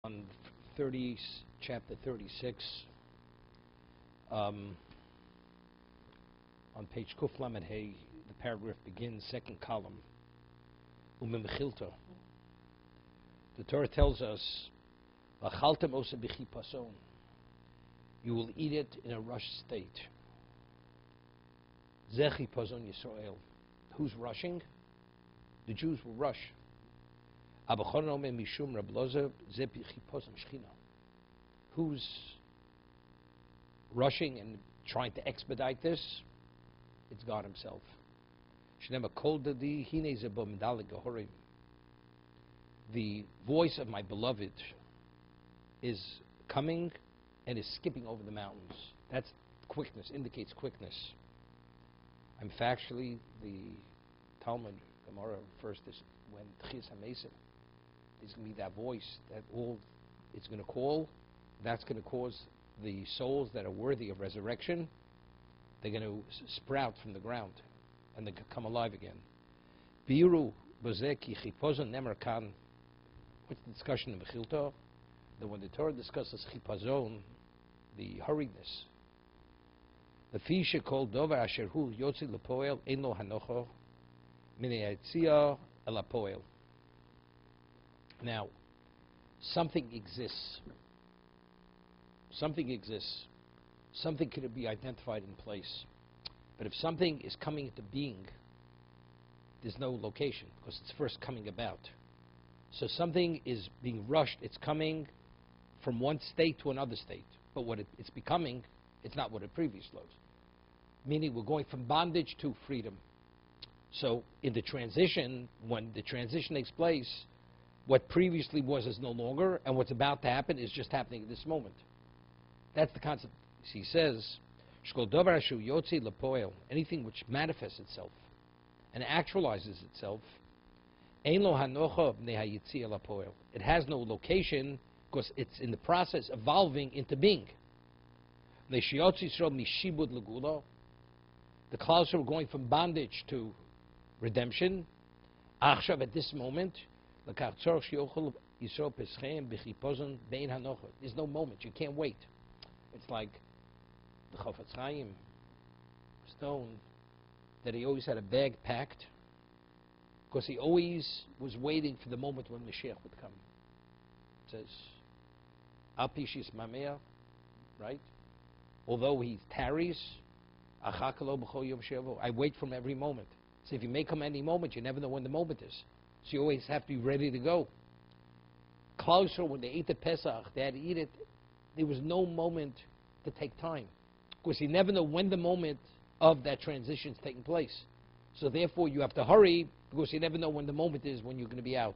on chapter 36, on page Kuf Lamed Hey, the paragraph begins, second column, Umemechilta. The Torah tells us, V'chaltem osa b'chipason. You will eat it in a rushed state. Zeh chipazon Yisrael. Who's rushing? The Jews will rush. Who's rushing and trying to expedite this? It's God Himself. The voice of my beloved is coming and is skipping over the mountains. That's quickness, indicates quickness. I'm factually, the Talmud Gemara refers to when Tchias HaMesim, there's going to be that voice that all it's going to call. That's going to cause the souls that are worthy of resurrection, they're going to sprout from the ground and they come alive again. Biru Bozeki Chipozon Nemer Kan. What's the discussion in Bechilta? That when the Torah discusses Chipazon, the hurriedness, the fisha called Dover Asher Hu Yotzi Lepoel Ein Lo Hanocho Minei Yitzia El Apoel. Now, something exists. Something exists. Something could be identified in place. But if something is coming into being, there's no location because it's first coming about. So something is being rushed. It's coming from one state to another state. But what it's becoming, it's not what it previously was. Meaning we're going from bondage to freedom. So in the transition, when the transition takes place, what previously was is no longer, and what's about to happen is just happening at this moment. That's the concept. He says, anything which manifests itself and actualizes itself, it has no location because it's in the process evolving into being. The clouds are going from bondage to redemption. At this moment, there's no moment. You can't wait. It's like the Chofetz Chaim stone that he always had a bag packed because he always was waiting for the moment when Mashiach would come. It says, Al Pishis Mamea, right? Although he tarries, I wait from every moment. So if you may come any moment, you never know when the moment is. So you always have to be ready to go. Closer, when they ate the Pesach, they had to eat it. There was no moment to take time. Because you never know when the moment of that transition is taking place. So therefore you have to hurry because you never know when the moment is when you're going to be out.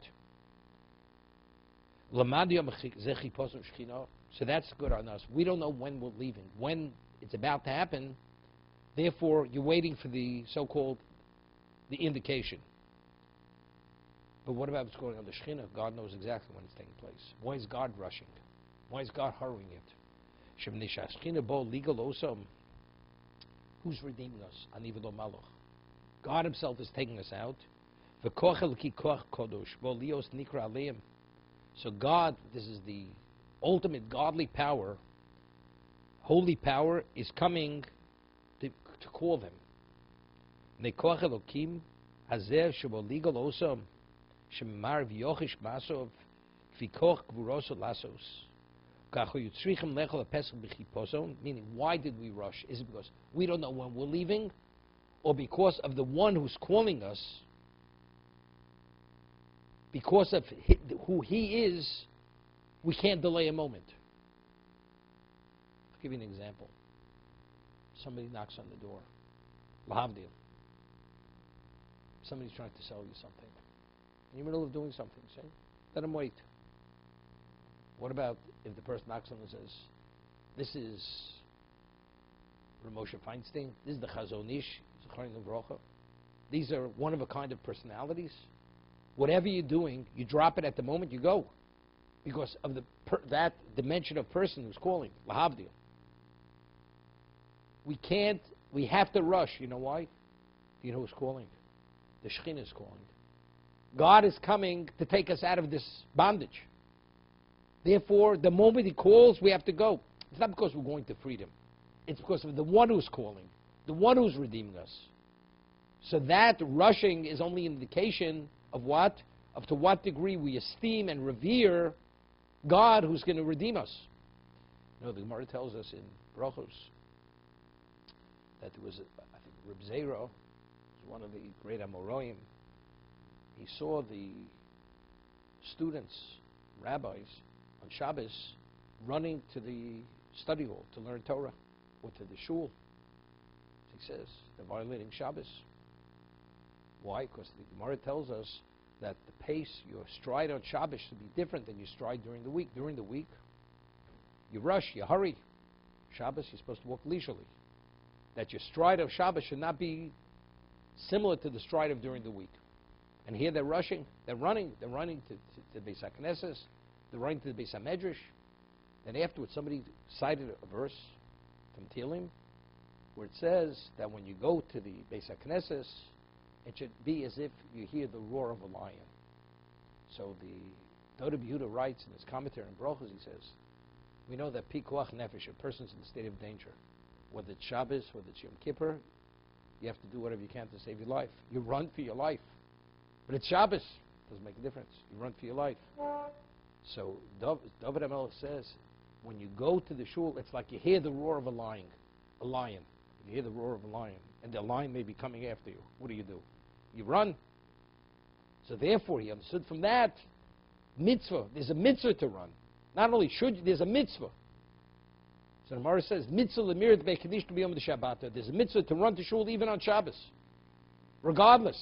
So that's good on us. We don't know when we're leaving, when it's about to happen. Therefore, you're waiting for the so-called the indication. But what about what's going on the Shekhinah? God knows exactly when it's taking place. Why is God rushing? Why is God hurrying it? Who's redeeming us? God Himself is taking us out. So God, this is the ultimate godly power, holy power, is coming to call them. Meaning, why did we rush? Is it because we don't know when we're leaving, or because of the one who's calling us? Because of who He is, we can't delay a moment. I'll give you an example. Somebody knocks on the door. Lahavdil. Somebody's trying to sell you something. In the middle of doing something, say, let him wait. What about if the person knocks on and says, this is Ramosha Feinstein, this is the Chazon Ish, these are one of a kind of personalities. Whatever you're doing, you drop it at the moment you go because of that dimension of person who's calling, Lahavdil. We have to rush. You know why? Do you know who's calling? The Shekhinah is calling. God is coming to take us out of this bondage. Therefore, the moment he calls, we have to go. It's not because we're going to freedom. It's because of the one who's calling, the one who's redeeming us. So that rushing is only an indication of what? Of to what degree we esteem and revere God who's going to redeem us. You know, the Gemara tells us in Brachos that there was, I think, Reb Zera, one of the great Amoroim. He saw the students, rabbis, on Shabbos running to the study hall to learn Torah, or to the shul. He says they're violating Shabbos. Why? Because the Gemara tells us that the pace, your stride on Shabbos should be different than your stride during the week. During the week, you rush, you hurry. Shabbos, you're supposed to walk leisurely. That your stride of Shabbos should not be similar to the stride of during the week. And here they're rushing, they're running to Beis HaKnesses, they're running to the Beis HaMedrash. Then afterwards, somebody cited a verse from Tehillim where it says that when you go to the Beis HaKnesses, it should be as if you hear the roar of a lion. So the Dodo Yehuda writes in his commentary on Brachos, he says, we know that Pikuach Nefesh, a person's in a state of danger. Whether it's Shabbos, whether it's Yom Kippur, you have to do whatever you can to save your life. You run for your life. But it's Shabbos. Doesn't make a difference. You run for your life. So David HaMelech says, when you go to the shul, it's like you hear the roar of a lion. A lion. You hear the roar of a lion. And the lion may be coming after you. What do? You run. So therefore, he understood from that, mitzvah. There's a mitzvah to run. Not only should you, there's a mitzvah. So the Gemara says, mitzvah l'mirat be'kedish to be on the Shabbat. There's a mitzvah to run to shul even on Shabbos, regardless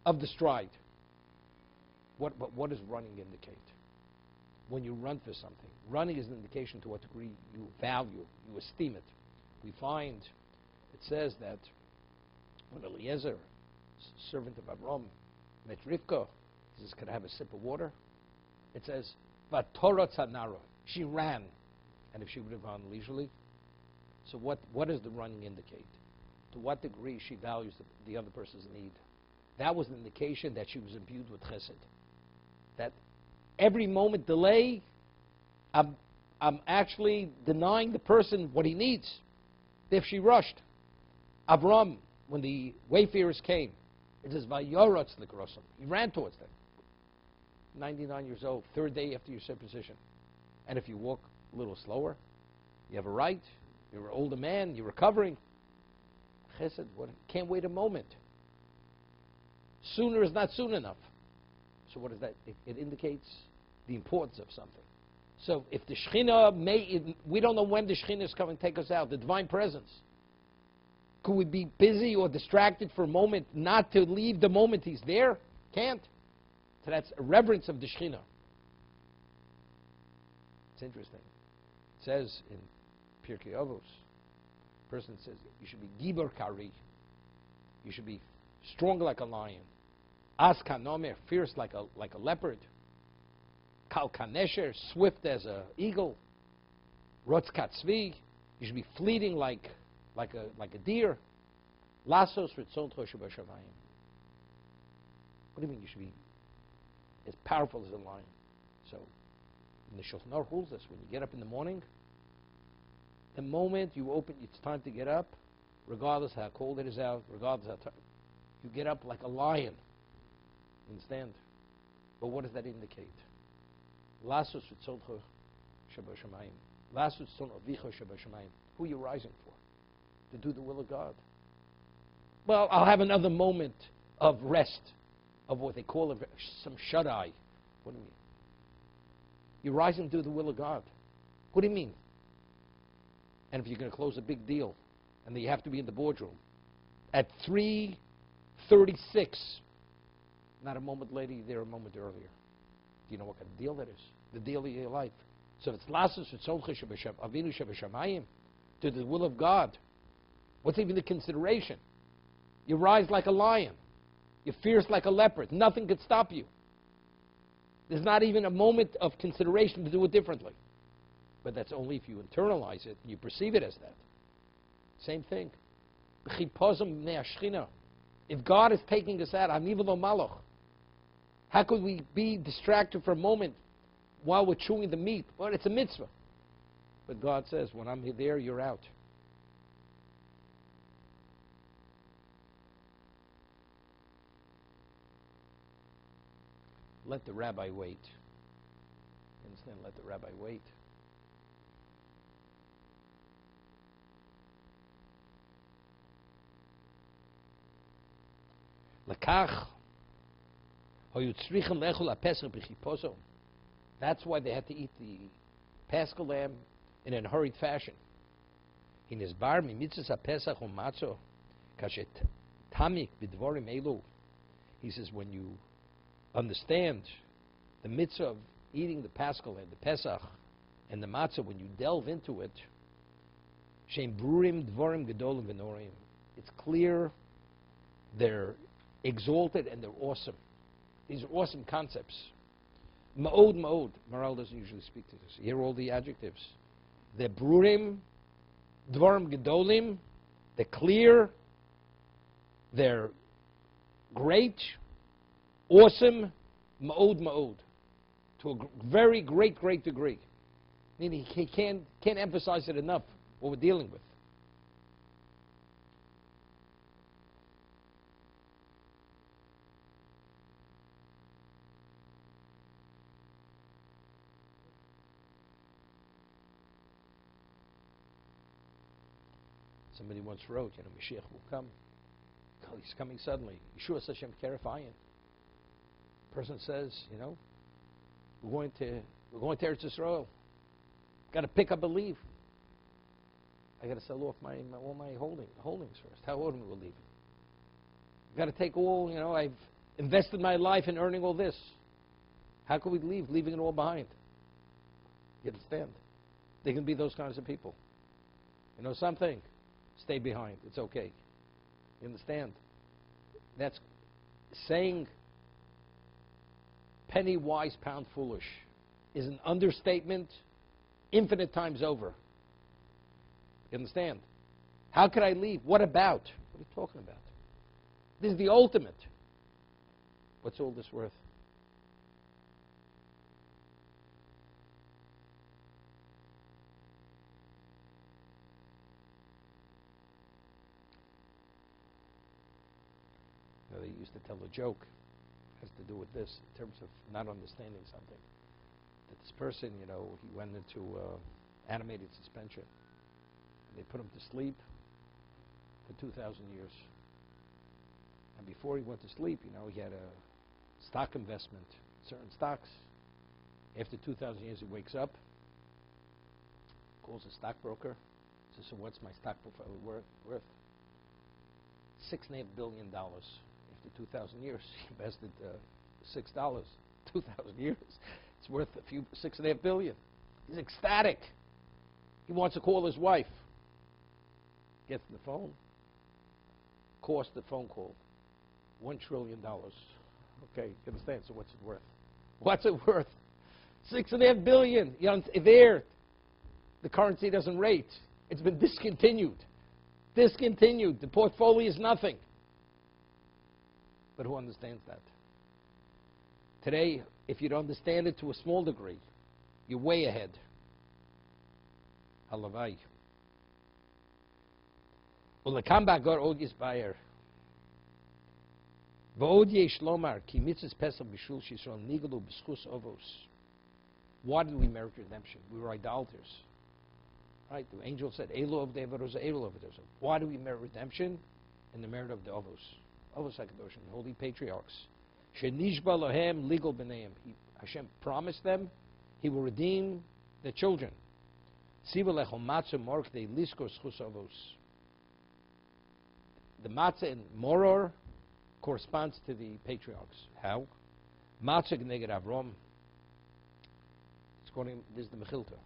of the stride. What does running indicate? When you run for something, running is an indication to what degree you value, you esteem it. We find, it says that when Eliezer, servant of Avram, met Rivka, he says, could I have a sip of water? It says, Vatorah tzanara, she ran. And if she would have gone leisurely, so what does the running indicate? To what degree she values the other person's need? That was an indication that she was imbued with chesed. That every moment delay, I'm actually denying the person what he needs. If she rushed, Avram, when the wayfarers came, it says, Vayorotz l'krosam. He ran towards them. 99 years old, third day after your circumcision. And if you walk a little slower, you have a right, you're an older man, you're recovering. Chesed, can't wait a moment. Sooner is not soon enough. So what is that? It indicates the importance of something. So if the Shekhinah we don't know when the Shekhinah is coming to take us out, the divine presence. Could we be busy or distracted for a moment not to leave the moment he's there? Can't. So that's a reverence of the Shekhinah. It's interesting. It says in Pirkei Avos, a person says, you should be Gibor Kari. You should be strong like a lion. As Kanomer, fierce like a leopard. Kal Kanesher, swift as an eagle. Rotz Katzvi, you should be fleeting like a deer. Lasos Ritzon Choshev Hashemayim. What do you mean you should be as powerful as a lion? So, the Shulchan Aruch rules this. When you get up in the morning, the moment you open, it's time to get up, regardless how cold it is out, regardless how tired, you get up like a lion. Understand? But what does that indicate? Lasus v'tzolcho shabashamayim. Lasus tzon avicho shabashamayim. Who are you rising for? To do the will of God. Well, I'll have another moment of rest, of what they call some shut-eye. What do you mean? You're rising to do the will of God. What do you mean? And if you're going to close a big deal, and then you have to be in the boardroom, at 3:36, not a moment later, you're there a moment earlier. Do you know what kind of deal that is? The deal of your life. So it's lasus avinu shabashamayim, to the will of God. What's even the consideration? You rise like a lion. You're fierce like a leopard. Nothing could stop you. There's not even a moment of consideration to do it differently. But that's only if you internalize it, you perceive it as that. Same thing. If God is taking us out, how could we be distracted for a moment while we're chewing the meat. Well, it's a mitzvah. But God says, when I'm there, you're out. Let the rabbi wait. You understand? Let the rabbi wait. That's why they had to eat the Paschal lamb in a hurried fashion. He says, when you understand the mitzvah of eating the Paschal lamb, the Pesach, and the matzah, when you delve into it, it's clear they're exalted and they're awesome. These are awesome concepts. Ma'od, ma'od. Maral doesn't usually speak to this. Hear all the adjectives. They're brurim, dvarim gedolim. They're clear. They're great, awesome, ma'od, ma'od. To a very great, great degree. Meaning he can't emphasize it enough, what we're dealing with. Somebody once wrote, Mashiach will come. He's coming suddenly. Yeshua Hashem Kerafayin. Person says, we're going to Eretz Yisrael. Got to pick up and leave. I got to sell off all my holdings first. How old am I leaving? Got to take all, I've invested my life in earning all this. How can we leave, leaving it all behind? You understand? They can be those kinds of people. You know something? Stay behind. It's okay. You understand? That's saying penny wise, pound foolish is an understatement infinite times over. You understand? How could I leave? What about? What are you talking about? This is the ultimate. What's all this worth? They used to tell a joke, has to do with this, in terms of not understanding something. That this person, he went into animated suspension. And they put him to sleep for 2,000 years. And before he went to sleep, he had a stock investment, certain stocks. After 2,000 years, he wakes up, calls a stockbroker, says, so what's my stock portfolio worth? $6.5 billion. After 2,000 years, he invested $6. 2,000 years, it's worth $6.5 billion. He's ecstatic. He wants to call his wife. Gets the phone. Cost the phone call $1 trillion. Okay, you understand? So what's it worth? What's it worth? $6.5 billion. There, the currency doesn't rate. It's been discontinued. Discontinued. The portfolio is nothing. But who understands that? Today, if you don't understand it to a small degree, you're way ahead. Halavai. Ulekamba gor od yisbayer. V'od yesh lomar ki mitzvahs pesach b'shul shisrael nigalu b'schus ovos. Why did we merit redemption? We were idolaters. Right? The angel said, Elu of the Evaros, Elu of the Evaros. Why do we merit redemption? In the merit of the Ovos. Ovos HaKadoshim, the holy patriarchs. Shenishba lohem legal b'neim. Hashem promised them He will redeem the children. Siva lechol matzah mork de liskor schus ovos. The matzah in Moror corresponds to the patriarchs. How? Matzah neged Avram. This is the Mechilta.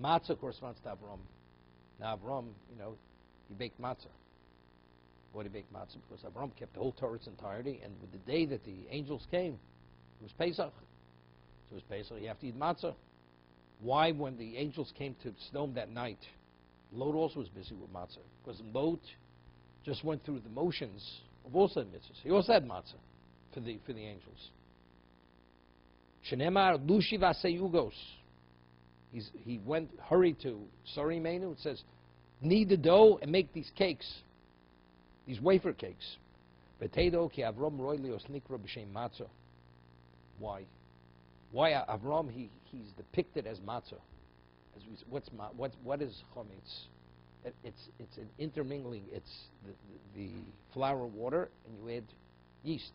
Matzah corresponds to Avram. Now Avram, he baked matzah. Why did he bake matzah? Because Avram kept the whole Torah its entirety, and with the day that the angels came, it was Pesach. So it was Pesach, you have to eat matzah. Why, when the angels came to Sodom that night, Lot also was busy with matzah? Because Lot just went through the motions of also mitzvahs. He also had matzah for the angels. Shenemar lushi vaseyugos. He went, hurried to Sori Menu. It says, knead the dough and make these cakes, these wafer cakes. V'teido ki Avram roy lios nikra b'shem matzah. Why? Why Avram? He's depicted as matzah. What is chametz? It's an intermingling. It's the flour and water, and you add yeast.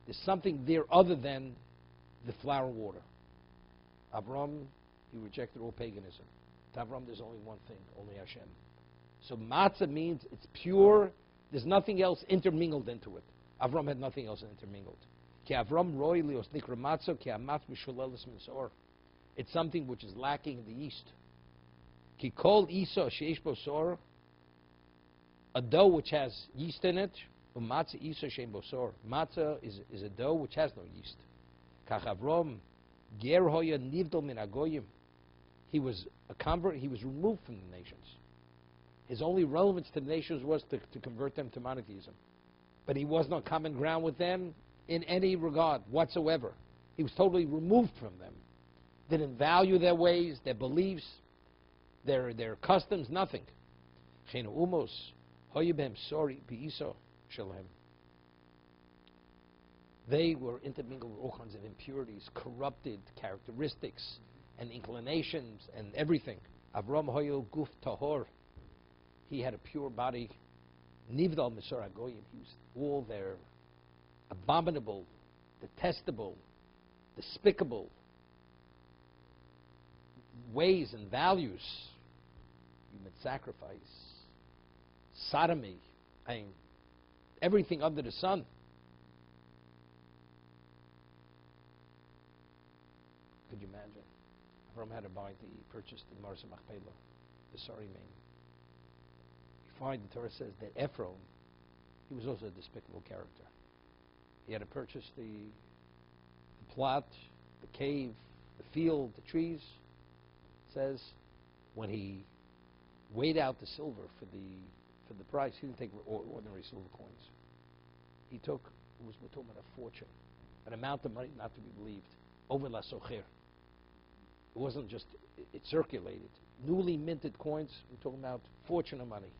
There's something there other than the flour and water. Avram, he rejected all paganism. To Avram, there's only one thing, only Hashem. So matzah means it's pure. There's nothing else intermingled into it. Avram had nothing else intermingled. Ki Avram roy lios nikra matzah ki amatz mishulelis min sor. It's something which is lacking in the yeast. Ki kol isa sheish bo sor, a dough which has yeast in it. Umatzah isa shein bo sor. Matzah is a dough which has no yeast. Kach Avram ger hoya nivdol min agoyim. He was a convert. He was removed from the nations. His only relevance to the nations was to convert them to monotheism. But he was not common ground with them in any regard whatsoever. He was totally removed from them. Didn't value their ways, their beliefs, their customs, nothing. They were intermingled with all kinds of impurities, corrupted characteristics, and inclinations, and everything. Avram hoyo guf tahor. He had a pure body. Nivdal misor agoyim. He was all their abominable, detestable, despicable ways and values. Human sacrifice, sodomy, everything under the sun. Could you imagine? Avram had to purchase the Mars Machpelah, the Sari Main. You find the Torah says that Ephron, he was also a despicable character. He had to purchase the plot, the cave, the field, the trees. It says when he weighed out the silver for the price, he didn't take ordinary silver coins. He took, we're talking about a fortune, an amount of money not to be believed, over la socher. It wasn't just, it circulated. Newly minted coins, we're talking about fortune of money.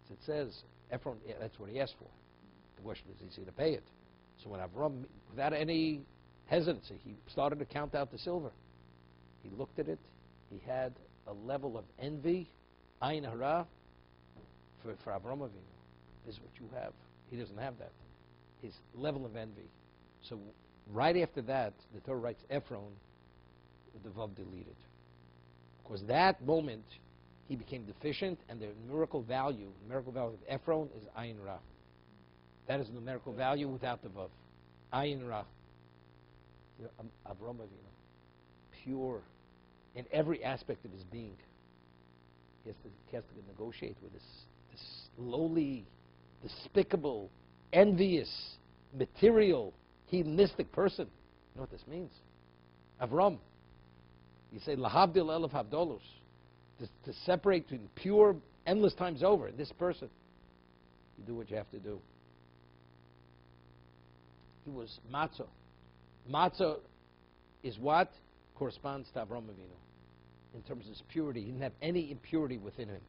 So it says, Ephron, that's what he asked for. The question is he to pay it? So when Avram, without any hesitancy, he started to count out the silver. He looked at it. He had a level of envy, ayin hara, for Avram Avinu. This is what you have. He doesn't have that. His level of envy. So right after that, the Torah writes Ephron, the vav deleted. Because that moment, he became deficient, and the numerical value of Ephron is ayin ra. That is the numerical value without the vav. Ayin ra. Avram Avinu, pure in every aspect of his being. He has to negotiate with this lowly, despicable, envious, material, hedonistic person. You know what this means? Avram. You say, lahavdil elef havdolos. To separate between pure, endless times over. This person. You do what you have to do. He was matzah. Matzah is what? Corresponds to Avram Avinu. In terms of his purity. He didn't have any impurity within him.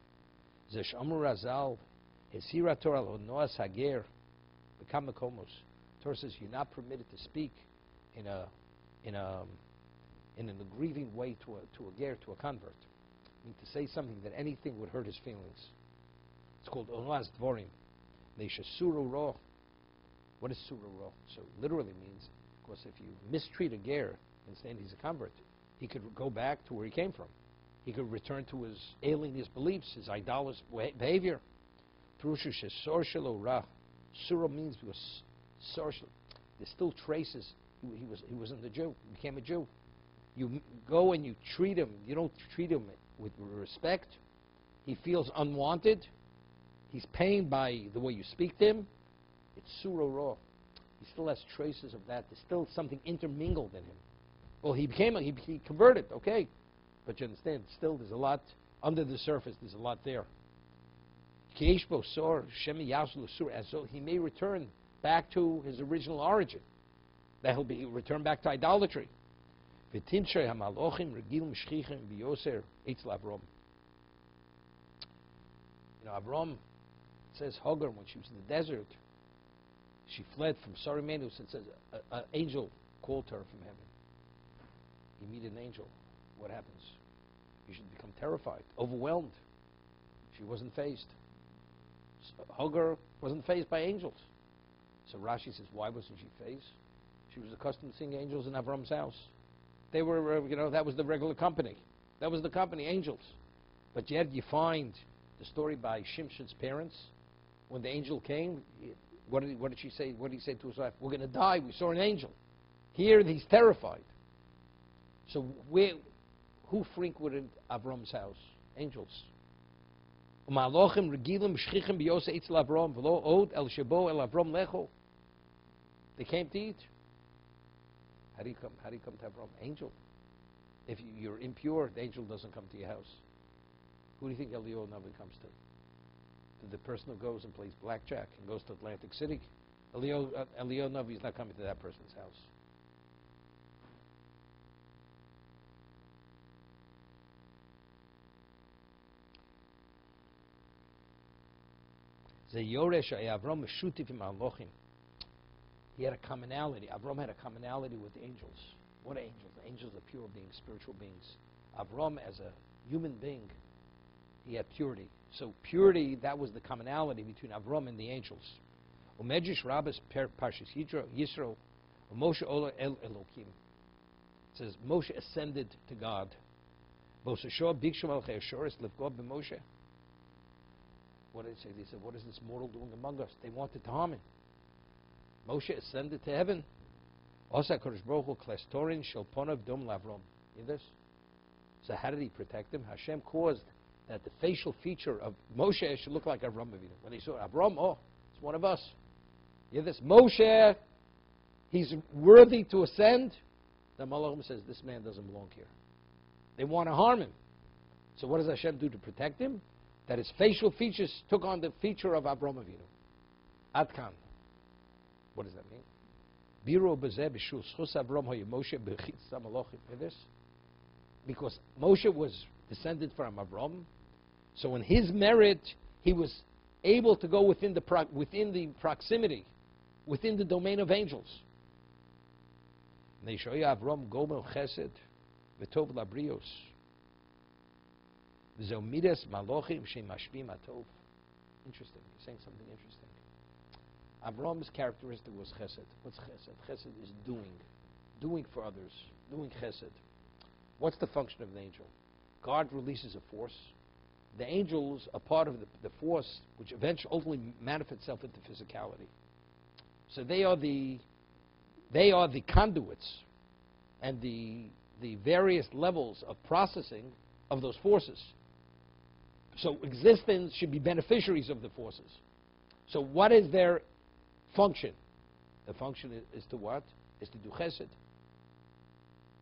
Zeshamur Razal, Hesira Torah Noas Hager, Bekam Makomos. Torah says you're not permitted to speak in an aggrieving way to a ger, to a convert. I mean, to say something that anything would hurt his feelings. It's called Onoaz Dvorim. Neisha Suru Ro. What is Suru Ro? So literally means, of course, if you mistreat a ger and saying he's a convert, he could go back to where he came from. He could return to his alienist beliefs, his idolatrous behavior. Trusha Shesor Shelo Ra. Sura means because social. There's still traces. He wasn't a Jew. He became a Jew. You go and you treat him. You don't treat him with respect. He feels unwanted. He's pained by the way you speak to him. It's Sura Ra. He still has traces of that. There's still something intermingled in him. Well, he converted, okay. But you understand, still there's a lot under the surface. There's a lot there. He may return back to his original origin. That he'll return back to idolatry. V'tinshrei hamalochim regilim shchichim v'yoser eitz l'Avrom. You know, Avram, it says Hagar, when she was in the desert, she fled from Sarimenus. It says an angel called her from heaven. You meet an angel. What happens? You should become terrified, overwhelmed. She wasn't phased. Hagar wasn't phased by angels. So Rashi says, why wasn't she phased? She was accustomed to seeing angels in Avram's house. They were, that was the regular company. That was the company, angels. But yet you find the story by Shimshon's parents. When the angel came, what did she say? What did he say to his wife? We're going to die. We saw an angel. Here he's terrified. So who frequented Avram's house? Angels. They came to eat. How do you come to Avram? Angel. If you're impure, the angel doesn't come to your house. Who do you think Eliyahu Navi comes to? The person who goes and plays blackjack and goes to Atlantic City. Eliyahu Navi is not coming to that person's house. He had a commonality. Avram had a commonality with the angels. What angels? The angels are pure beings, spiritual beings. Avram, as a human being, he had purity. So purity, that was the commonality between Avram and the angels. Umedrash Rabbis Parshas Yisro, Moshe Ola El Elokim. It says Moshe ascended to God. What did it say? They said, what is this mortal doing among us? They wanted to harm him. Moshe ascended to heaven. Also, Kodesh Baruch Hu Klestorin Shelponav Dom Lavrom. You this? So how did he protect him? Hashem caused that the facial feature of Moshe should look like Avram Avinu. When they saw Avram, oh, it's one of us. You this? Moshe, he's worthy to ascend. The Malachim says, this man doesn't belong here. They want to harm him. So what does Hashem do to protect him? That his facial features took on the feature of Avram Avinu. Adkan. What does that mean? Biro bezeh b'shul schus Avram hoye Moshe b'chitz samalochim. This? Because Moshe was descended from Avram, so in his merit, he was able to go within the proximity, within the domain of angels. Neishoya Avram gomel chesed v'tov labrios. Zomidas malochim shemashpim atov. Interesting. You're saying something interesting. Avram's characteristic was chesed. What's chesed? Chesed is doing for others, doing chesed. What's the function of an angel? God releases a force. The angels are part of the force which eventually ultimately manifests itself into physicality. So they are the conduits and the various levels of processing of those forces. So existence should be beneficiaries of the forces. So what is their function? The function is to what? Is to do chesed.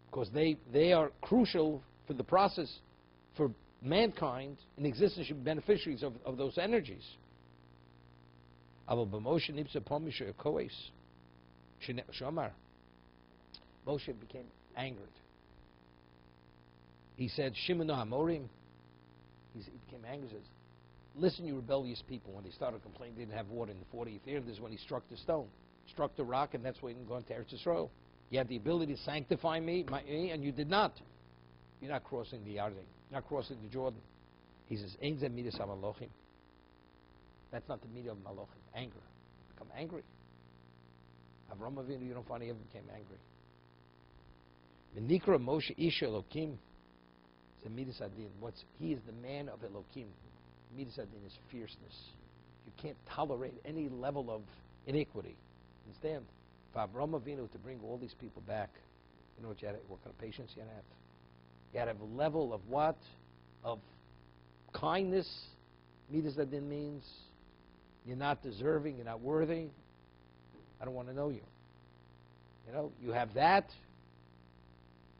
Because they are crucial for the process for mankind in existence should be beneficiaries of those energies. Moshe became angered. He said, Shimonu Hamorim. He became angry. He says, listen, you rebellious people. When they started complaining they didn't have water in the 40th year, this is when he struck the stone, struck the rock, and that's when he didn't go into Eretz Yisrael. You had the ability to sanctify me, and you did not. You're not crossing the Yarden. You're not crossing the Jordan. He says, Ein zeh midas ha-malochim. That's not the midah of malochim. Anger. Become angry. Avram Avinu, you don't find he ever became angry. V'nikra Moshe Ish Elokim. Midas Adin. He is the man of Elokim. Midas Adin is fierceness. You can't tolerate any level of iniquity. Understand? For Avram Avinu to bring all these people back, you know what kind of patience you had to have? You had to have a level of what? Of kindness. Midas Adin means you're not deserving, you're not worthy. I don't want to know you. You know, you have that,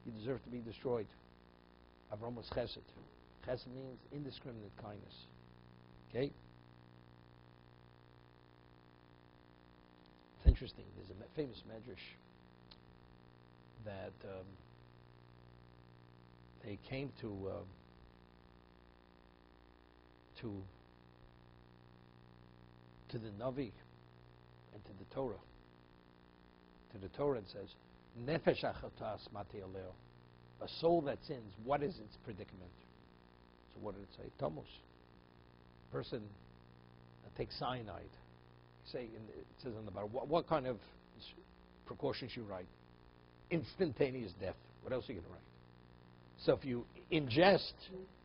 you deserve to be destroyed. Avram was chesed. Chesed means indiscriminate kindness. Okay? It's interesting. There's a famous medrash that they came to the Navi and to the Torah. To the Torah, it says, "Nefesh achatas mati aleo." A soul that sins, what is its predicament? So what did it say? Tomos. Person that takes cyanide. Say, it says on the bottom, what kind of precautions you write? Instantaneous death. What else are you going to write? So if you ingest,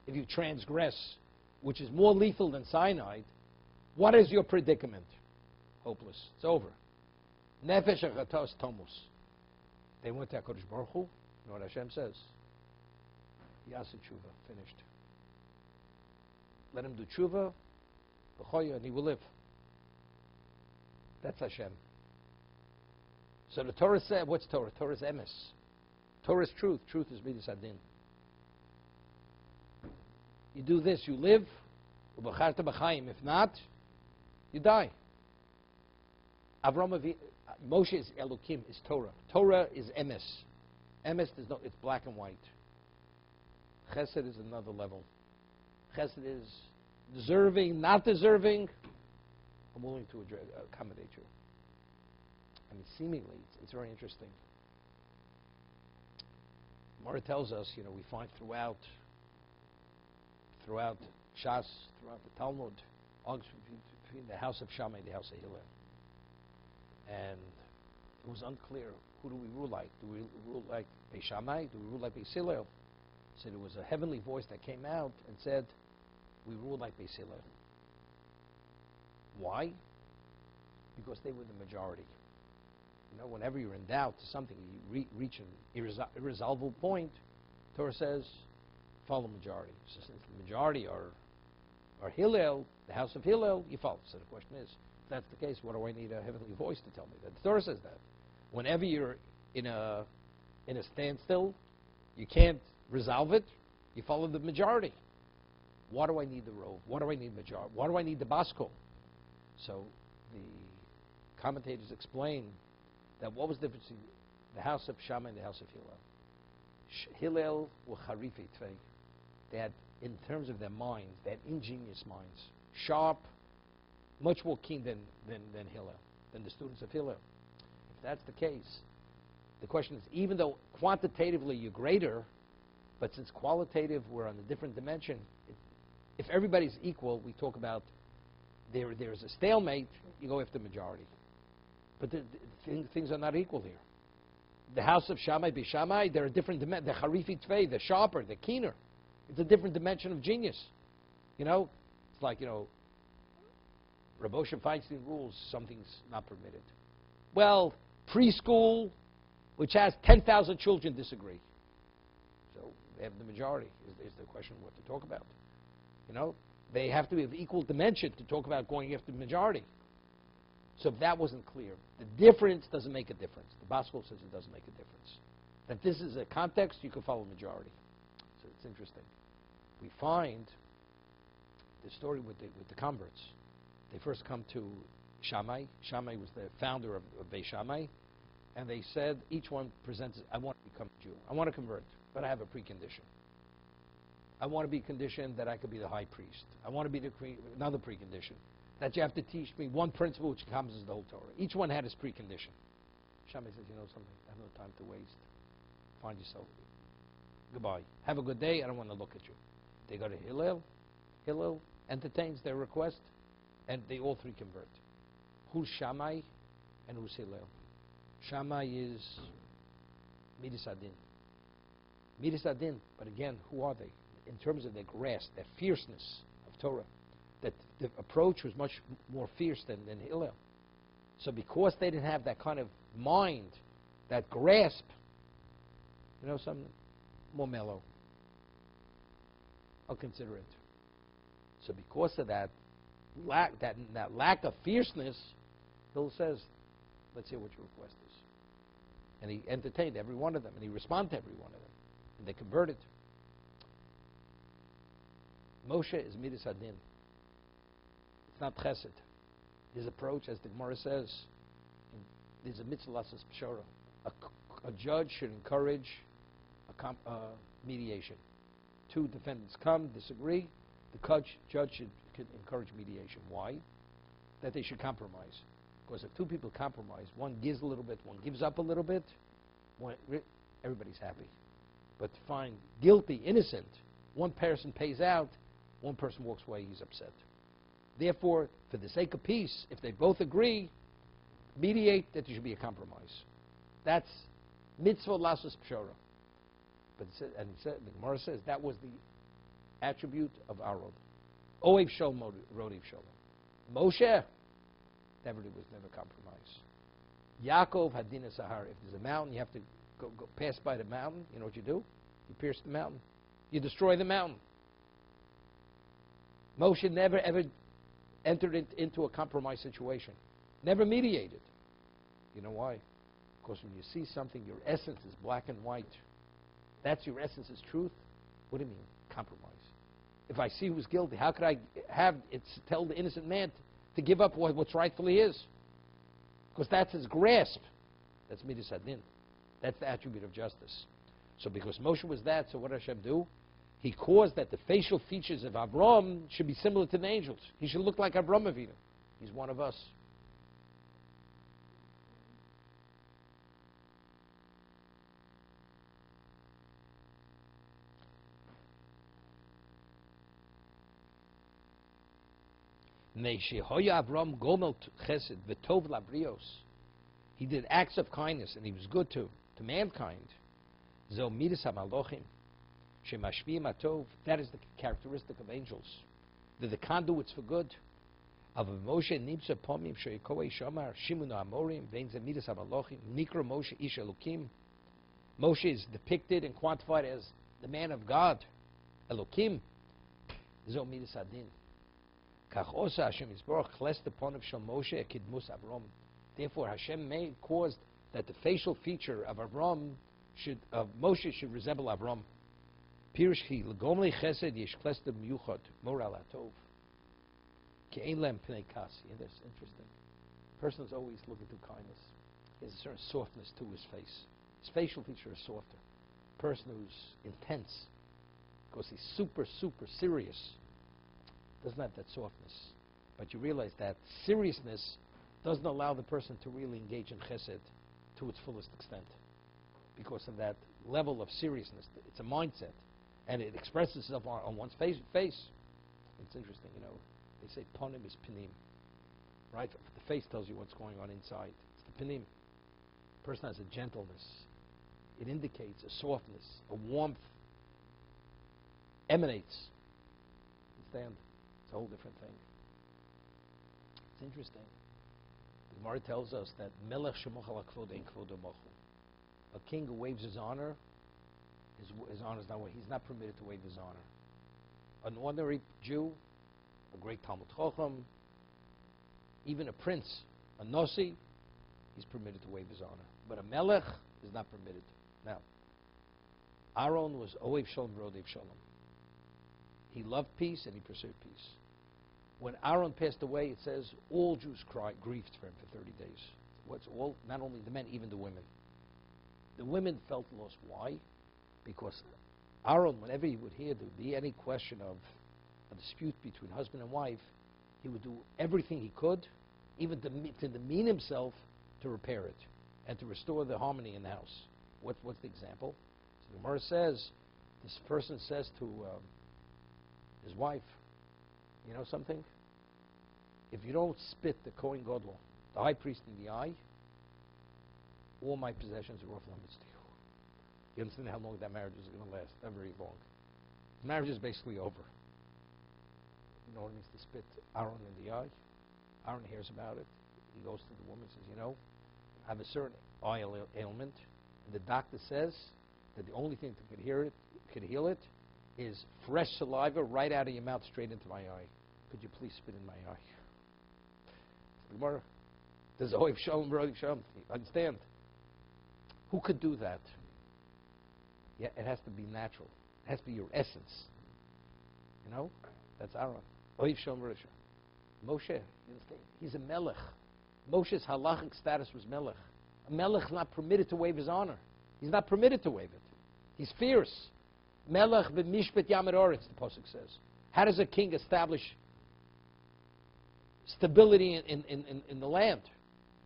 if you transgress, which is more lethal than cyanide, what is your predicament? Hopeless. It's over. Nefesh achatos tomos. They went to HaKadosh Baruch Hu. You know what Hashem says? Yasa tshuva. Finished. Let him do tshuva, and he will live. That's Hashem. So the Torah said, what's Torah? Torah is emes. Torah is truth. Truth is midas hadin. You do this, you live. If not, you die. Moshe is Elokim, is Torah. Torah is emes. Emes is no, it's black and white. Chesed is another level. Chesed is deserving, not deserving. I'm willing to accommodate you. I mean, seemingly, it's very interesting. Mara tells us, we find throughout Shas, throughout the Talmud, between the house of Shammai and the house of Hillel. And it was unclear, who do we rule like? Do we rule like Beis Shammai? Do we rule like Beis Hillel? So there was a heavenly voice that came out and said, we rule like Beis Hillel. Why? Because they were the majority. Whenever you're in doubt to something, you reach an irresolvable point, Torah says, follow majority. So since the majority are Hillel, the house of Hillel, you follow. So the question is, if that's the case, what do I need a heavenly voice to tell me that? The Torah says that. Whenever you're in a standstill, you can't resolve it, you follow the majority. Why do I need the rove? Why do I need majority? Why do I need the basko? So the commentators explain that what was the difference between the house of Shammai and the house of Hillel? Hillel were charifi tvei. They had, in terms of their minds, they had ingenious minds, sharp, much more keen than Hillel, than the students of Hillel. If that's the case, the question is, even though quantitatively you're greater, but since qualitative we're on a different dimension, if everybody's equal, we talk about there's a stalemate, you go after majority. But things are not equal here. The house of Shammai, Beis Shammai, they're a different dimension. They're charifi tvei, they're sharper, they're keener. It's a different dimension of genius. It's like, Rav Moshe Feinstein rules something's not permitted. Well, preschool, which has 10,000 children, disagree. So they have the majority, is the question what to talk about. They have to be of equal dimension to talk about going after the majority. So if that wasn't clear, the difference doesn't make a difference. The Baskol says it doesn't make a difference. That this is a context, you can follow majority. So it's interesting. We find the story with the converts. They first come to Shammai. Shammai was the founder of Beis Shammai. And they said, each one presents, I want to become a Jew. I want to convert, but I have a precondition. I want to be conditioned that I could be the high priest. I want to be another precondition, that you have to teach me one principle which encompasses the whole Torah. Each one had his precondition. Shammai says, something, I have no time to waste. Find yourself. Goodbye. Have a good day. I don't want to look at you. They go to Hillel. Hillel entertains their request, and they all three convert. Who's Shammai and who's Hillel? Shammai is midas hadin. Midas hadin, but again, who are they? In terms of their grasp, their fierceness of Torah, that the approach was much more fierce than Hillel. So because they didn't have that kind of mind, that grasp, some more mellow. I'll consider it. So because of that lack of fierceness, Hillel says, let's hear what your request is. And he entertained every one of them, and he responded to every one of them. And they converted. Moshe is midas hadin. It's not chesed. His approach, as the Gemara says, is a mitzvah lasas pshara. A judge should encourage mediation. two defendants come, disagree, the judge should encourage mediation. Why? That they should compromise. Because if two people compromise, one gives a little bit, one gives up a little bit, everybody's happy. But to find guilty, innocent, one person pays out, one person walks away, he's upset. Therefore, for the sake of peace, if they both agree, mediate, that there should be a compromise. That's mitzvah lasus pshara. But the Gemara says that was the attribute of Aaron. Oev shalom, rodev shalom. Moshe was never compromised. Yaakov hadina sahar. If there's a mountain, you have to go pass by the mountain. You know what you do? You pierce the mountain. You destroy the mountain. Moshe never ever entered into a compromise situation. Never mediated. You know why? Because when you see something, your essence is black and white. That's your essence is truth. What do you mean, compromise? If I see who's guilty, how could I tell the innocent man to give up what's rightfully his? Because that's his grasp. That's midas hadin. That's the attribute of justice. So because Moshe was that, so what did Hashem do? He caused that the facial features of Avram should be similar to the angels. He should look like Avram Avinu. He's one of us. He did acts of kindness and he was good to mankind. That is the characteristic of angels. They're the conduits for good. Moshe is depicted and quantified as the man of God, Elokim. Therefore, Hashem caused that the facial feature of Moshe should resemble Avram. Pirshchi legomli chesed yeshklestem yuchad moral atov. Ke'en lem pnei kas. That's interesting. A person is always looking through kindness. He has a certain softness to his face. His facial feature is softer. A person who's intense, because he's super, super serious, doesn't have that softness. But you realize that seriousness doesn't allow the person to really engage in chesed to its fullest extent. Because of that level of seriousness. It's a mindset. And it expresses itself on one's face. It's interesting, They say ponim is pinim. Right? The face tells you what's going on inside. It's the pinim. The person has a gentleness. It indicates a softness, a warmth. Emanates. Understand? It's a whole different thing. It's interesting. The Gemara tells us that melech shemochal hakvod ein kvodo mochu. A king who waves his honor, his honor is not waved. He's not permitted to wave his honor. An ordinary Jew, a great Talmud Chacham, even a prince, a Nasi, he's permitted to wave his honor. But a Melech is not permitted. Now, Aaron was Oev Shalom Rodev Shalom. He loved peace and he pursued peace. When Aaron passed away, it says all Jews grieved for him for 30 days. Not only the men, even the women. The women felt lost. Why? Because Aaron, whenever he would hear there would be any question of a dispute between husband and wife, he would do everything he could, even to demean himself, to repair it and to restore the harmony in the house. What's the example? So the Gemara says, this person says to his wife, you know something? If you don't spit the Kohen Gadol, the high priest, in the eye, all my possessions are off limits to you. You understand how long that marriage is going to last? Not very long. The marriage is basically over. You know what it means to spit Aaron in the eye? Aaron hears about it. He goes to the woman and says, I have a certain eye ailment. And the doctor says that the only thing that could heal it is fresh saliva right out of your mouth straight into my eye. Could you please spit in my eye? Gemara, there's a Oev Shalom, Rodev Shalom. Understand? Who could do that? Yeah, it has to be natural. It has to be your essence. That's Aaron. Oev Shalom, Rodev Shalom. Moshe, you understand? He's a melech. Moshe's halachic status was melech. A melech is not permitted to wave his honor. He's not permitted to wave it. He's fierce. Melech b'mishpat yamer oretz, the pasuk says. How does a king establish stability in the land?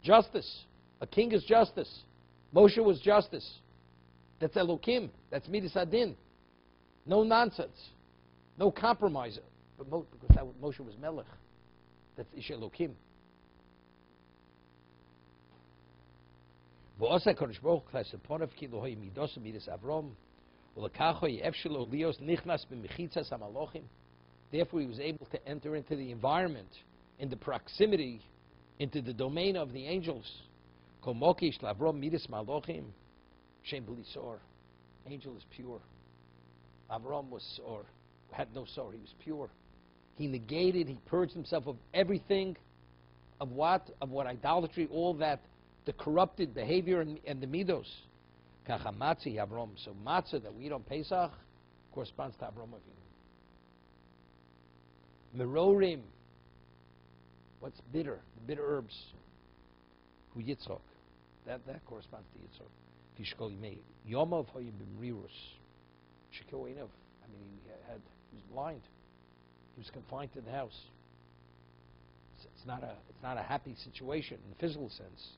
Justice. A king is justice. Moshe was justice. That's Elokim. That's Midas Adin. No nonsense. No compromise. But because Moshe was Melech. That's Ish Elokim. V'osa Kodesh Baruch Hu Klaseponav ki lo hoy midos Midas Avrom. Therefore, he was able to enter into the environment, in the proximity, into the domain of the angels. Angel is pure. Avram was sore, had no sore, he was pure. He negated, he purged himself of everything, of what? Of what idolatry, all that, the corrupted behavior and the midos. So matzah that we eat on Pesach corresponds to Avram Avinu. Merorim, what's bitter? The bitter herbs. Hu Yitzchok, that corresponds to Yitzchok. Fishkol Yimei Yomov Hoyim B'Mrirus. Shekol Einav. I mean, he was blind. He was confined to the house. It's not a happy situation in the physical sense.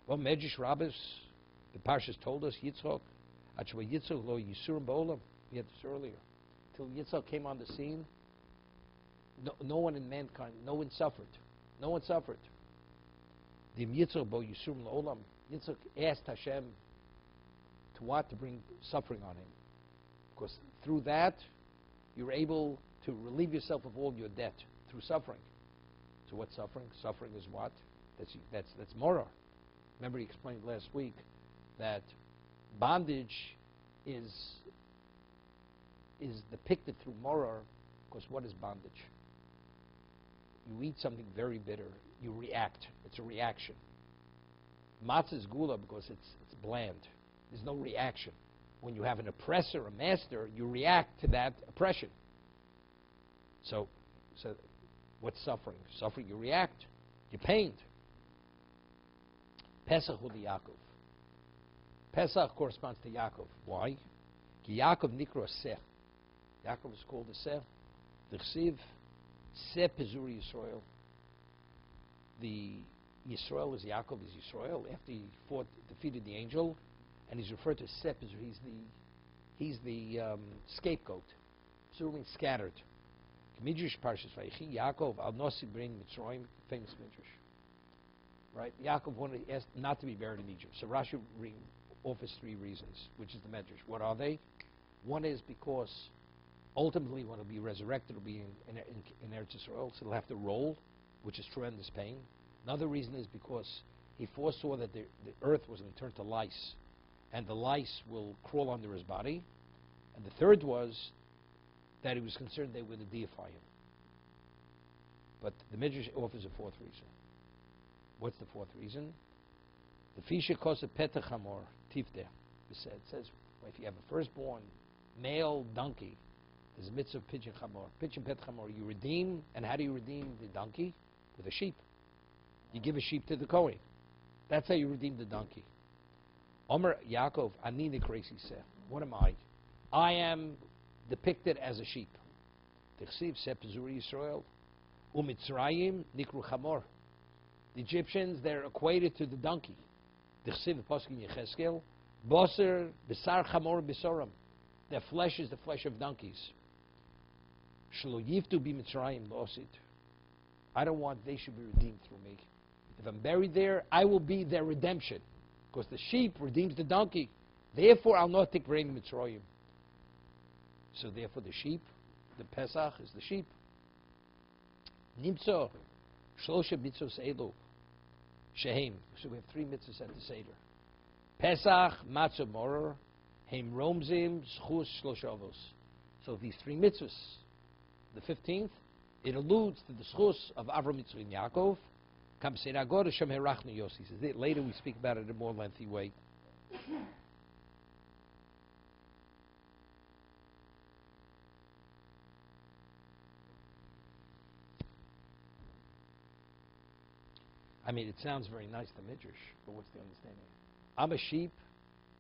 Well, Medrash Rabbis. The Parshas told us, Yitzchok, Achwa Yitzchok lo Yisurim ba'olam. We had this earlier. Till Yitzchok came on the scene, no one in mankind, no one suffered. No one suffered. Dim Yitzchok bo Yisurim la'olam. Yitzchok asked Hashem to what? To bring suffering on him. Because through that, you're able to relieve yourself of all your debt through suffering. So what's suffering? Suffering is what? That's morar. Remember he explained last week that bondage is depicted through morar, because what is bondage? You eat something very bitter, you react. It's a reaction. Matzah is gula because it's bland. There's no reaction. When you have an oppressor, a master, you react to that oppression. So what's suffering? Suffering, you react. You're pained. Pesach hu Yaakov. Pesach corresponds to Yaakov. Why? Ki Yaakov nikro seh. Yaakov is called a seh. The chsiv seh pezuri Yisrael. The Yisrael is Yaakov is Yisrael after he defeated the angel, and he's referred to seh pezuri. He's the scapegoat. Pezuri means scattered. Midrash Parshas Vayechi Yaakov al nosi bring Mitzrayim, famous midrash. Right? Yaakov asked not to be buried in Egypt. So Rashi offers three reasons, which is the Medrash. What are they? One is because ultimately when he'll be resurrected, he'll be in Eretz Yisrael, so he'll have to roll, which is tremendous pain. Another reason is because he foresaw that the earth was going to turn to lice, and the lice will crawl under his body. And the third was that he was concerned they were going to deify him. But the Midrash offers a fourth reason. What's the fourth reason? The fisha kosa petach hamor tifte. It says if you have a firstborn male donkey, there's a mitzvah of pigeon chamor. Pigeon petach hamor. You redeem, and how do you redeem the donkey? With a sheep. You give a sheep to the Kohen. That's how you redeem the donkey. Omer Yaakov ani nikresi seh. What am I? I am depicted as a sheep. Tichsiv seh pezuri Yisrael. Umitzrayim nikru chamor. The Egyptians, they're equated to the donkey. Their flesh is the flesh of donkeys. I don't want they should be redeemed through me. If I'm buried there, I will be their redemption. Because the sheep redeems the donkey. Therefore, I'll not take Reim Mitzrayim. So therefore the sheep, the Pesach is the sheep. Nimtzo, Shlosha Mitzvos Elu. Shehem. So we have three mitzvahs at the Seder. Pesach, Matzah Morer, Heim Romzim, Schus, Shloshavos. So these three mitzvahs, the 15th, it alludes to the Schus of Avram, Yitzchak, and Yaakov. Kam Seiragor, Hashem Herachnu Yossi. He says later we speak about it in a more lengthy way. I mean, it sounds very nice, the Midrash, but what's the understanding? I'm a sheep,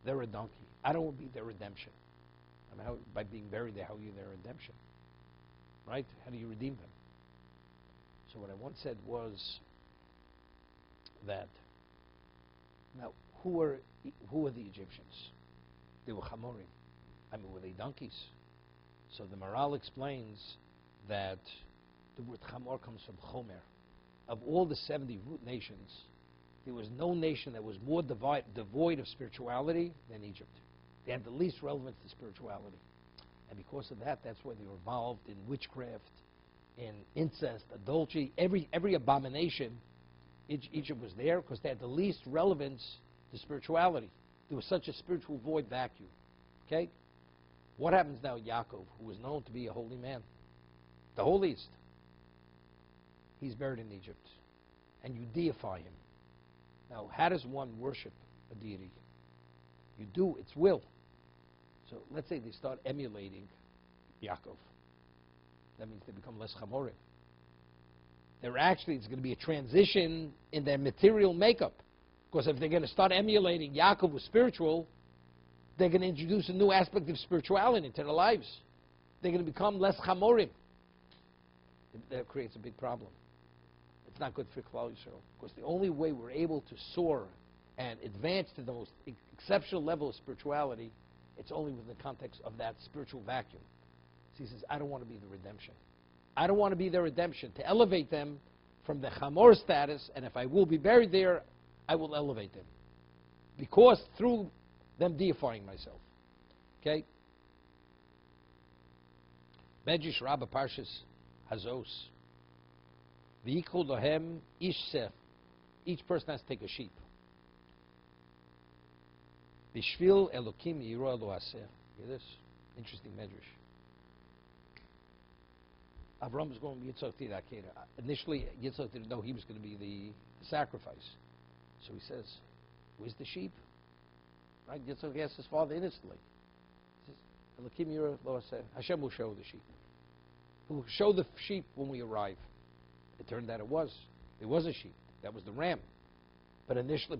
they're a donkey. I don't want to be their redemption. I mean, by being buried there, how are you their redemption? Right? How do you redeem them? So what I once said was that, now, who are the Egyptians? They were Chamorim. I mean, were they donkeys? So the Maral explains that the word Chamor comes from Chomer. Of all the 70 root nations, there was no nation that was more devoid of spirituality than Egypt. They had the least relevance to spirituality. And because of that, that's why they were involved in witchcraft, in incest, adultery, every abomination. Egypt was there because they had the least relevance to spirituality. There was such a spiritual void vacuum. Okay? What happens now, Yaakov, who was known to be a holy man, the holiest? He's buried in Egypt, and you deify him. Now, how does one worship a deity? You do, it's will. So let's say they start emulating Yaakov. That means they become less Chamorim. It's going to be a transition in their material makeup. Because if they're going to start emulating Yaakov was spiritual, they're going to introduce a new aspect of spirituality into their lives. They're going to become less Chamorim. That creates a big problem. It's not good for Klal Yisrael. Because the only way we're able to soar and advance to the most exceptional level of spirituality, it's only within the context of that spiritual vacuum. So he says, I don't want to be the redemption. I don't want to be their redemption, to elevate them from the Chamor status, and if I will be buried there, I will elevate them. Because through them deifying myself. Okay? Medrash Rabbah Parshas Hazos. V'yikhu lohem ish sef. Each person has to take a sheep. Bishvil Elokim yiro lo aseh. Hear this? Interesting medrash. Avram was going to Yitzchak Tirakeda. Initially, Yitzchak didn't know he was going to be the sacrifice. So he says, where's the sheep? Right? Yitzchak asks his father innocently. He says, Elokim yiro lo aseh. Hashem will show the sheep. He will show the sheep when we arrive. It turned out it was a sheep. That was the ram. But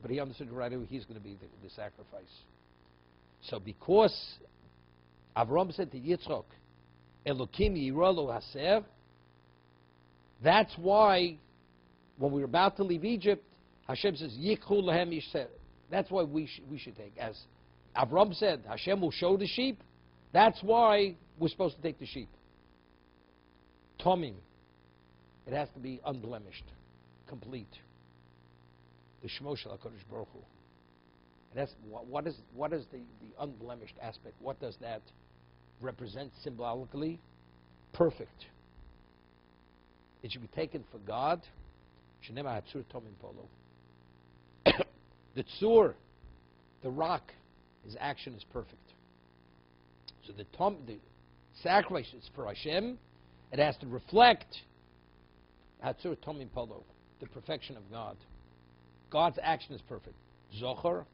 he understood right away he's going to be the sacrifice. So because Avram said to Yitzchak, Elokim yiro lo haser, that's why when we were about to leave Egypt, Hashem says, Yikhu lahem ish sef. That's why we should take. As Avram said, Hashem will show the sheep. That's why we're supposed to take the sheep. Tomim. It has to be unblemished, complete. The Shmo Shel HaKadosh Baruch Hu. And that's what is the unblemished aspect? What does that represent symbolically? Perfect. It should be taken for God. Shenema Hatzur Tomim Polo. The tzur, the rock, his action is perfect. So the sacrifice is for Hashem. It has to reflect Hatzur Tomim Polo, the perfection of God. God's action is perfect. Zohar,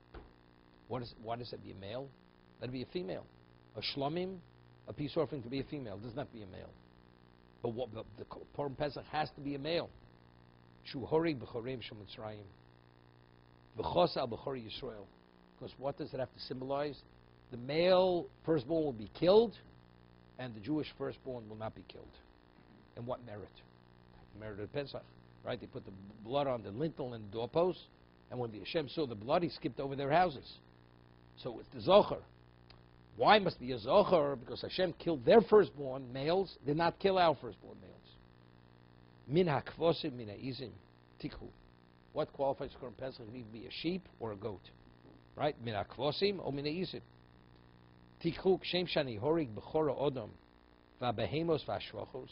what does that be, a male? That'd be a female. A shlomim, a peace offering, to be a female. It does not be a male. But the Purim Pesach has to be a male. Shu hori b'chorim shel Mitzrayim. V'chos al b'chori Yisrael. Because what does it have to symbolize? The male firstborn will be killed, and the Jewish firstborn will not be killed. And what merit? The merit of Pesach. Right? They put the blood on the lintel and the doorpost, and when the Hashem saw the blood, he skipped over their houses. So it's the Zohar. Why must be a Zohar? Because Hashem killed their firstborn males, did not kill our firstborn males. Min hakvosim min ha'izim tikhu. What qualifies for Pesach? It need to be a sheep or a goat. Right? Min hakvosim or min ha'izim. Tikhu kshem shani horig b'chora odom va'behemos v'ashvachos.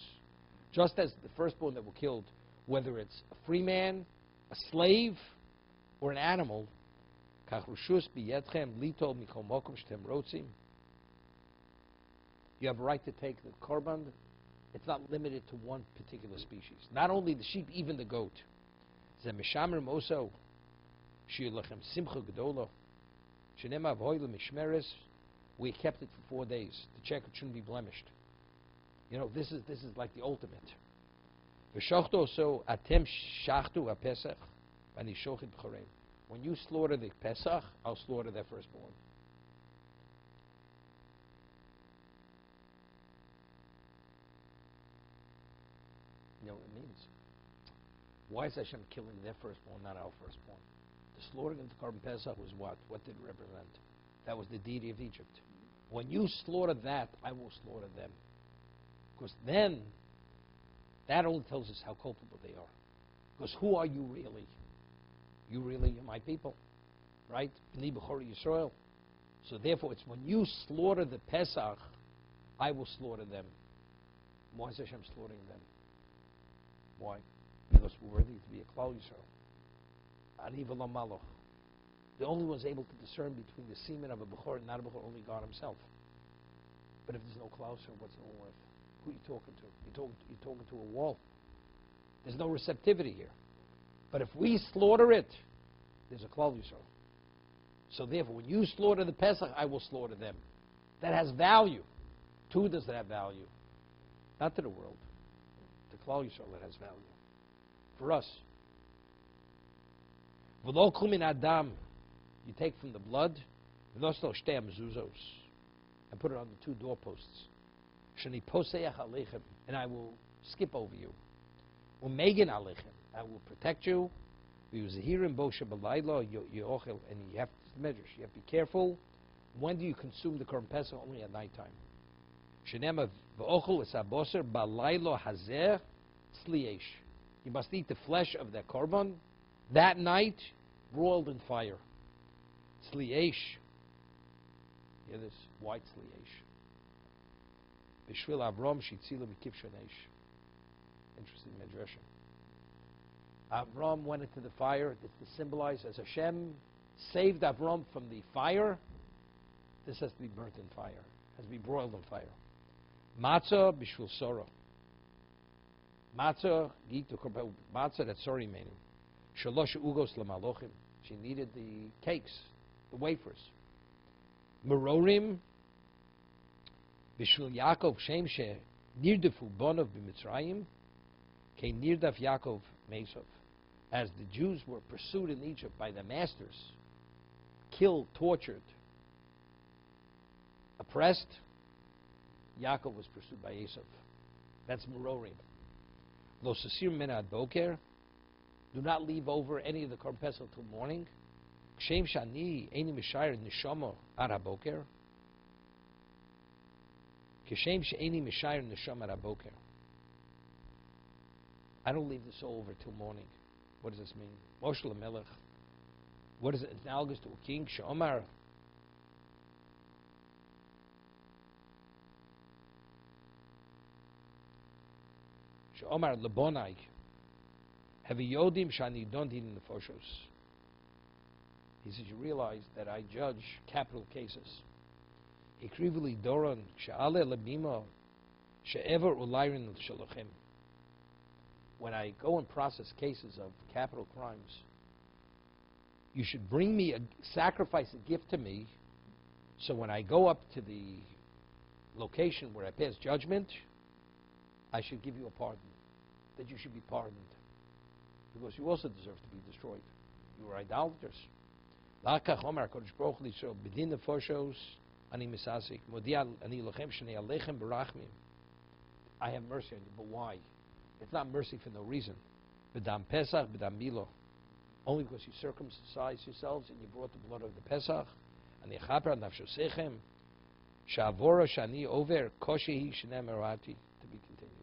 Just as the firstborn that were killed, whether it's a free man, a slave, or an animal, you have a right to take the korban. It's not limited to one particular species. Not only the sheep, even the goat. We kept it for 4 days to check it shouldn't be blemished. You know, this is like the ultimate. When you slaughter the Pesach, I'll slaughter their firstborn. You know what it means? Why is Hashem killing their firstborn, not our firstborn? The slaughtering of the Korban Pesach was what? What did it represent? That was the deity of Egypt. When you slaughter that, I will slaughter them. Because then, that only tells us how culpable they are. Because who are you really? You really are my people. Right? B'nai Bechor Yisrael. So therefore, it's when you slaughter the Pesach, I will slaughter them. Why is Hashem slaughtering them? Why? Because we're worthy to be a Klal Yisrael. Ani v'lo Malach. The only one's able to discern between the semen of a Bechor and not a Bechor, only God himself. But if there's no Klal Yisrael, what's it all worth? Who are you talking to? You're talking to a wall. There's no receptivity here. But if we slaughter it, there's a Klal Yisrael. So therefore, when you slaughter the Pesach, I will slaughter them. That has value. To who does that have value? Not to the world. To Klal Yisrael, that has value. For us. V'lo kol min adam, you take from the blood, v'noslo shtei mezuzos, and put it on the two doorposts. Shani poseach aleichem, and I will skip over you. U'megan aleichem, I will protect you. V'yuzahirim bo shebalaylo yochel, and you have measures. You have to be careful. When do you consume the Korban Pesach? Only at nighttime. Shenema v'ochel esaboser balaylo hazer tzliesh. You must eat the flesh of that korban that night, broiled in fire. Tzliesh. Hear this? White tzliesh. B'shvil Avram shitzila b'kivshanesh. Interesting midrash. Avram went into the fire. It's to symbolize as Hashem saved Avram from the fire. This has to be burnt in fire. Has to be broiled in fire. Matzah b'shvil sorah. Matzah, matzah that sorry made him. Shalosh ugos lamalochim. She needed the cakes, the wafers. Merorim b'shvil Yaakov shem she nirdefu bonov b'mitzrayim ke nirdaf Yaakov meisov. As the Jews were pursued in Egypt by their masters, killed, tortured, oppressed, Yaakov was pursued by Esav. That's Merorim. Lo sasir min ad boker. Do not leave over any of the Korban Pesach till morning. Kshem shani eini mishayir neshama ad haboker. Kshem she'eini mishayir neshama ad haboker. I don't leave the soul over till morning. What does this mean? Moshe Melech. What is it? It's analogous to a king. She'omar. She'omar lebonai. Have yodim shani don't eat in the foshos. He says, you realize that I judge capital cases. Ikrivuli doron she'ale lebima she'ever ulayrin shalochem. When I go and process cases of capital crimes, you should bring me sacrifice a gift to me, so when I go up to the location where I pass judgment, I should give you a pardon, that you should be pardoned, because you also deserve to be destroyed. You were idolaters. I have mercy on you, but why? It's not mercy for no reason. B'dam Pesach, b'dam Milo. Only because you circumcised yourselves and you brought the blood of the Pesach. And yechaper nafshosechem. Shavora shani over koshehi shenem erati. To be continued.